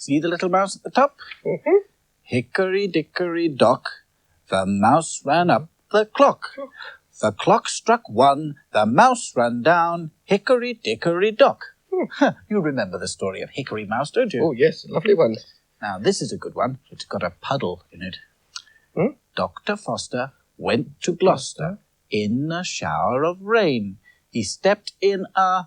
See the little mouse at the top? Mm-hmm. Hickory-dickory-dock, the mouse ran up the clock. The clock struck 1, the mouse ran down, hickory-dickory-dock. You remember the story of Hickory Mouse, don't you? Oh, yes, a lovely one. Now, this is a good one. It's got a puddle in it. Dr. Foster went to Gloucester in a shower of rain. He stepped in a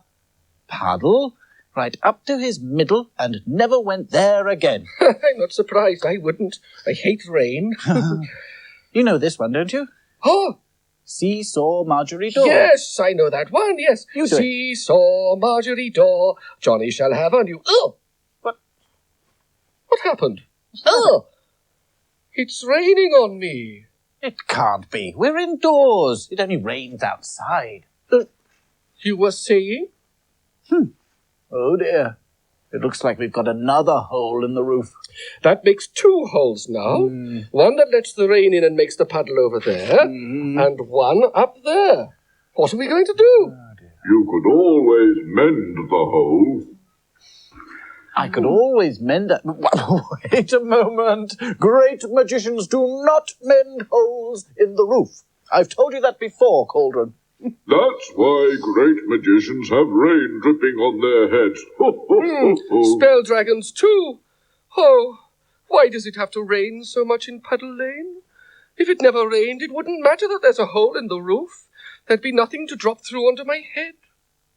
puddle right up to his middle and never went there again. I'm not surprised. I wouldn't. I hate rain. You know this one, don't you? Oh, Seesaw Margery Daw. yes, I know that one, yes. You do it. Seesaw Margery Daw, Johnny shall have a new... Oh! What? What happened? Oh! It's raining on me. It can't be. We're indoors. It only rains outside. You were saying? Oh, dear. It looks like we've got another hole in the roof. That makes 2 holes now. One that lets the rain in and makes the puddle over there, and one up there. What are we going to do? You could always mend the hole. I could always mend it. Wait a moment. Great magicians do not mend holes in the roof. I've told you that before, Cauldron. That's why great magicians have rain dripping on their heads. Spell dragons too. Oh, why does it have to rain so much in Puddle Lane? If it never rained, it wouldn't matter that there's a hole in the roof. There'd be nothing to drop through onto my head.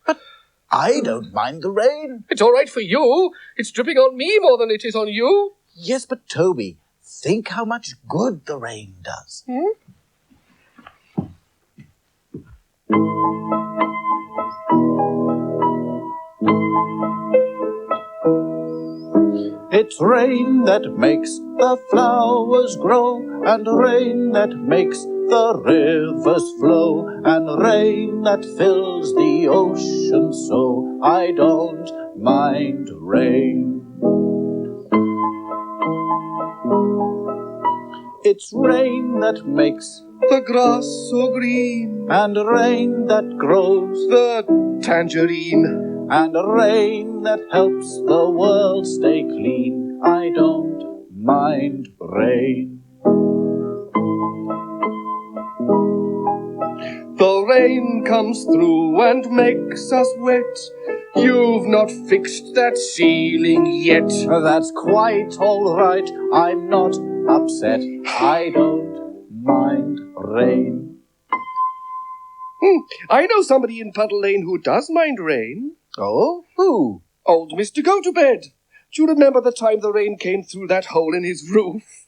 But I don't mind the rain. It's all right for you. It's dripping on me more than it is on you. Yes, but Toby, think how much good the rain does. It's rain that makes the flowers grow, and rain that makes the rivers flow, and rain that fills the ocean so I don't mind rain. It's rain that makes The grass so green, and rain that grows, the tangerine. and rain that helps the world stay clean. I don't mind rain. The rain comes through and makes us wet. You've not fixed that ceiling yet. That's quite all right. I'm not upset. I don't mind rain. I know somebody in Puddle Lane who does mind rain. Oh? Who? Old Mr. Gotobed. Do you remember the time the rain came through that hole in his roof?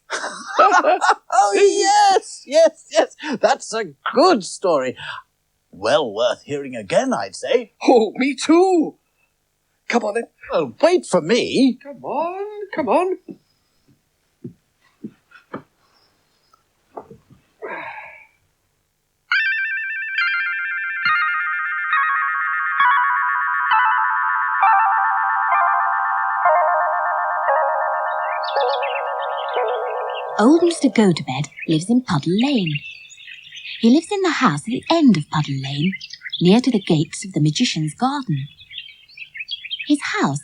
Oh, yes. That's a good story. Well worth hearing again, I'd say. Oh, me too. Come on then. Well, wait for me. Come on. Old Mr. Gotobed lives in Puddle Lane. He lives in the house at the end of Puddle Lane, near to the gates of the magician's garden. His house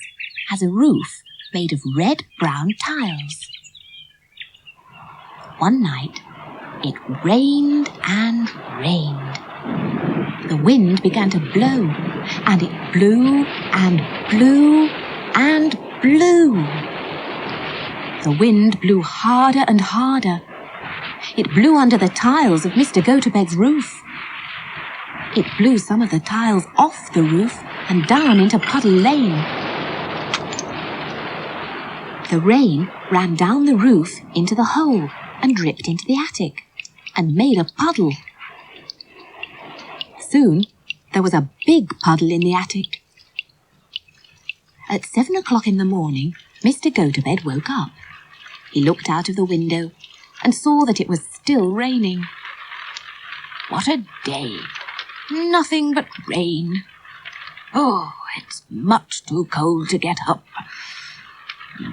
has a roof made of red-brown tiles. One night, it rained and rained. The wind began to blow, and it blew and blew and blew. The wind blew harder and harder. It blew under the tiles of Mr. Gotobed's roof. It blew some of the tiles off the roof and down into Puddle Lane. The rain ran down the roof into the hole and dripped into the attic and made a puddle. Soon, there was a big puddle in the attic. At 7 o'clock in the morning, Mr. Gotobed woke up. He looked out of the window and saw that it was still raining. What a day! Nothing but rain. Oh, it's much too cold to get up.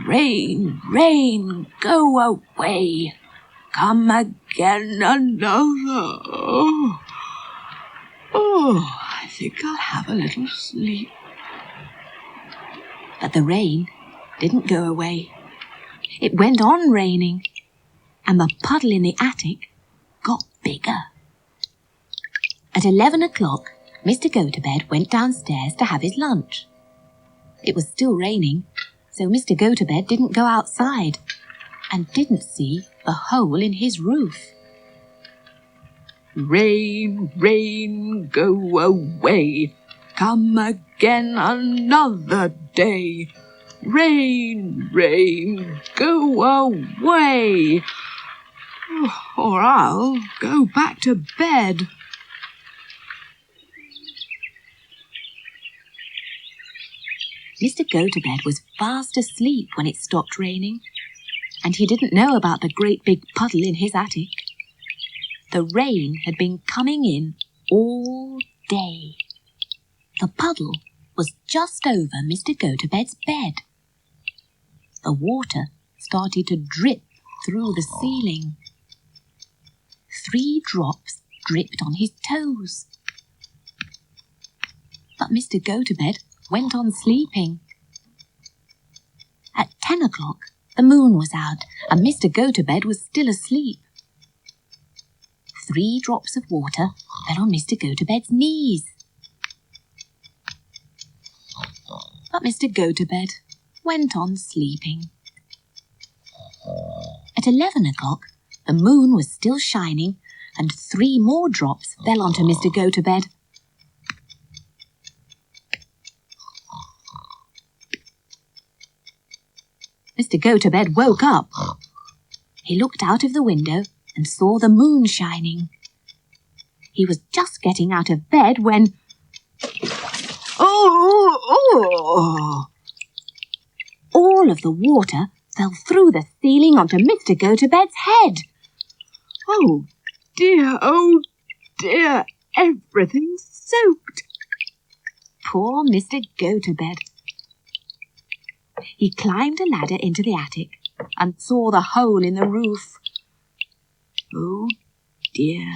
Rain, rain, go away. Come again another. Oh, I think I'll have a little sleep. But the rain didn't go away. It went on raining, and the puddle in the attic got bigger. At 11 o'clock, Mr. Gotobed went downstairs to have his lunch. It was still raining, so Mr. Gotobed didn't go outside and didn't see the hole in his roof. Rain, rain, go away. Come again another day. Rain, rain, go away. Or I'll go back to bed. Mr. Gotobed was fast asleep when it stopped raining, and he didn't know about the great big puddle in his attic. The rain had been coming in all day. The puddle was just over Mr. Gotobed's bed. The water started to drip through the ceiling. 3 drops dripped on his toes. But Mr. Gotobed went on sleeping. At 10 o'clock, the moon was out, and Mr. Gotobed was still asleep. 3 drops of water fell on Mr. Gotobed's knees. But Mr. Gotobed went on sleeping. At 11 o'clock, the moon was still shining, and 3 more drops fell onto Mr. Gotobed. Mr. Gotobed woke up. He looked out of the window and saw the moon shining. He was just getting out of bed when... Oh! All of the water fell through the ceiling onto Mr. Gotobed's head. Oh dear, everything's soaked. Poor Mr. Gotobed. He climbed a ladder into the attic and saw the hole in the roof. Oh dear.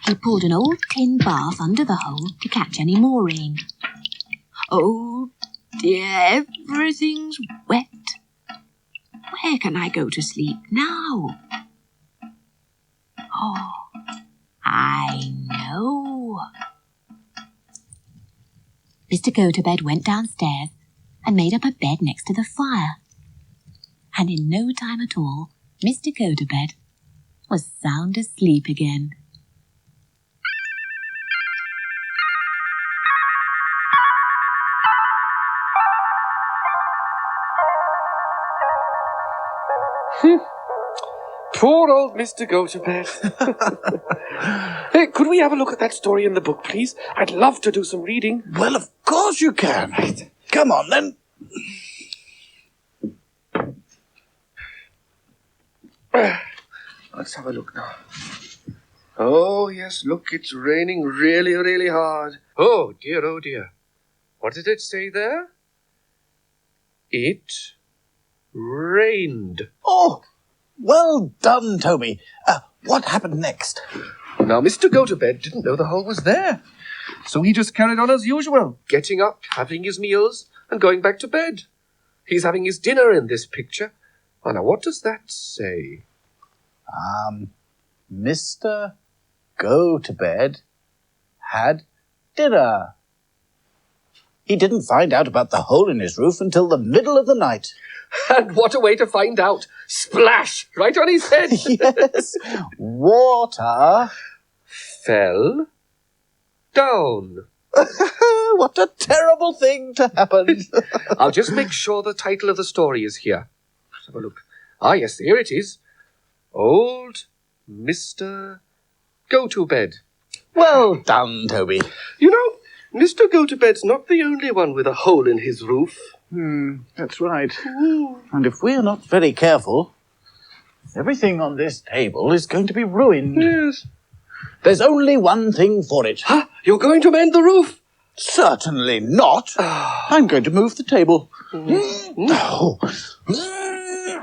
He pulled an old tin bath under the hole to catch any more rain. Oh dear, everything's wet. Where can I go to sleep now? Oh, I know. Mr. Gotobed went downstairs and made up a bed next to the fire. And in no time at all, Mr. Gotobed was sound asleep again. Poor old Mr. Gotobed. Hey, could we have a look at that story in the book, please? I'd love to do some reading. Well, of course you can. Come on, then. Let's have a look now. Oh, yes, look, it's raining really, really hard. Oh, dear. What did it say there? It rained. Oh, well done, Toby. What happened next? Now, Mr. Gotobed didn't know the hole was there, so he just carried on as usual, getting up, having his meals, and going back to bed. He's having his dinner in this picture. Oh, now, what does that say? Mr. Gotobed had dinner. He didn't find out about the hole in his roof until the middle of the night. And what a way to find out. Splash! Right on his head. Yes. Water fell down. What a terrible thing to happen. I'll just make sure the title of the story is here. Let's have a look. Ah, yes, here it is. Old Mr. Gotobed. Well done, Toby. You know, Mr. Gotobed's not the only one with a hole in his roof. That's right. And if we're not very careful, everything on this table is going to be ruined. Yes. There's only one thing for it. Huh? You're going to mend the roof? Certainly not. I'm going to move the table.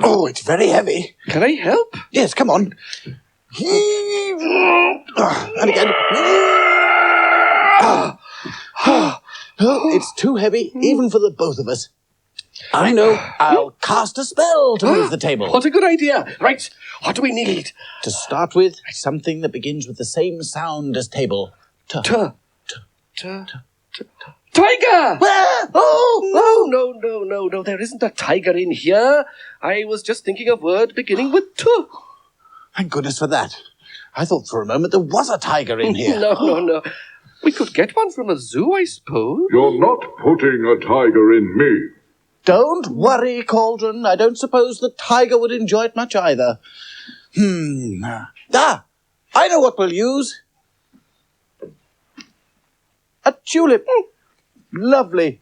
Oh, it's very heavy. Can I help? Yes, come on. And again. It's too heavy, even for the both of us. I know. I'll cast a spell to move the table. What a good idea. Right. What do we need? To start with, something that begins with the same sound as table. Tiger! Oh, no. There isn't a tiger in here. I was just thinking of a word beginning with T. Thank goodness for that. I thought for a moment there was a tiger in here. No. We could get one from a zoo, I suppose. You're not putting a tiger in me. Don't worry, Cauldron. I don't suppose the tiger would enjoy it much either. I know what we'll use. A tulip. Lovely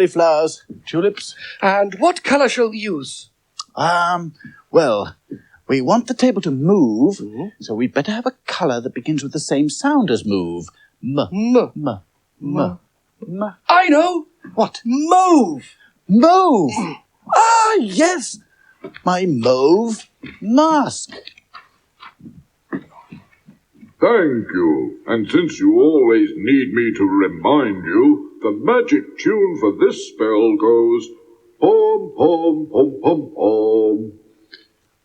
flowers. Tulips. And what colour shall we use? Well, we want the table to move, so we'd better have a colour that begins with the same sound as move. M. I know! What? Mauve! Mauve! Ah, yes! My mauve mask. Thank you. And since you always need me to remind you, the magic tune for this spell goes pom, pom, pom, pom, pom.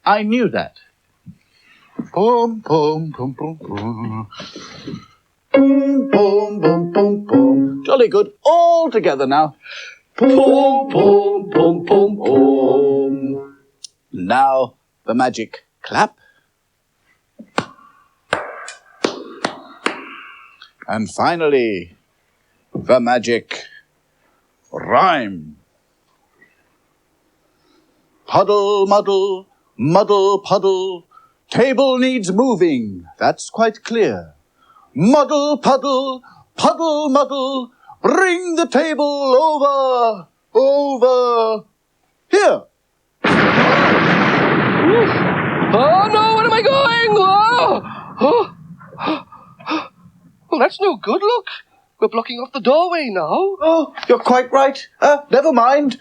I knew that. Pom, pom, pom, pom, pom. Pom, pom, pom, pom, pom. Jolly good. All together now. Pom, pom, pom, pom, pom. Now the magic clap. And finally, the magic rhyme. Puddle, muddle, muddle, puddle. Table needs moving, that's quite clear. Muddle, puddle, puddle, muddle. Bring the table over here. Oh, no, where am I going? Well, that's no good, look. We're blocking off the doorway now. Oh, you're quite right. Never mind.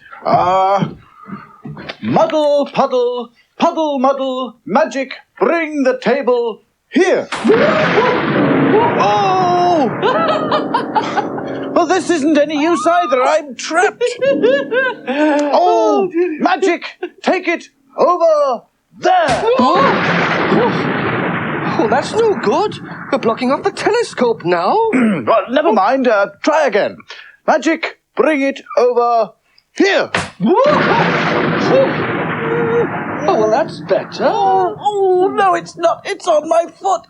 Muddle, puddle, puddle, muddle, magic, bring the table here. Oh! Well, this isn't any use either. I'm trapped. Oh, magic, take it over there. Oh, that's no good. We're blocking off the telescope now. Well, never mind. Try again. Magic, bring it over here. Oh, well, that's better. Oh, no, it's not. It's on my foot.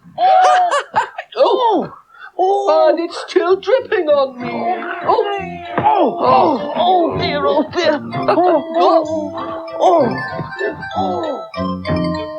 And it's still dripping on me. Oh, dear, oh, dear. Oh.